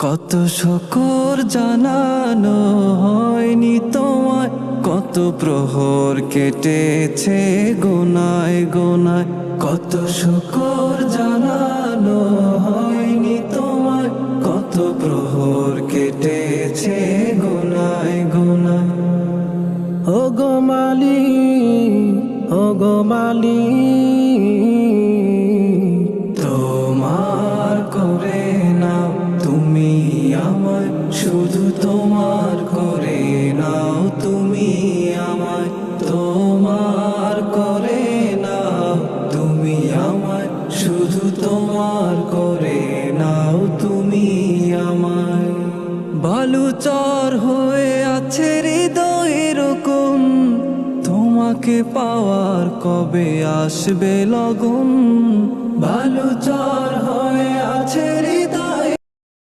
কত শুকর জানানো হয়নি তোমায়, কত প্রহর কেটেছে গোনায় গোনায়। কত শুকর জানানো হয়নি তোমায়, কত প্রহর কেটেছে গোনায় গোনায়। ও গো মালিক, ও গো মালিক, তোমার করে নাও তুমি আমায়, শুধু তোমার করে নাও তুমি আমায়। তোমার করে নাও তুমি আমায়, শুধু তোমার করে নাও তুমি আমায়। বালুচর হয়ে আছে হৃদয়ের কোণ, তোমাকে পাওয়ার কবে আসবে লগন। বালুচর হয়ে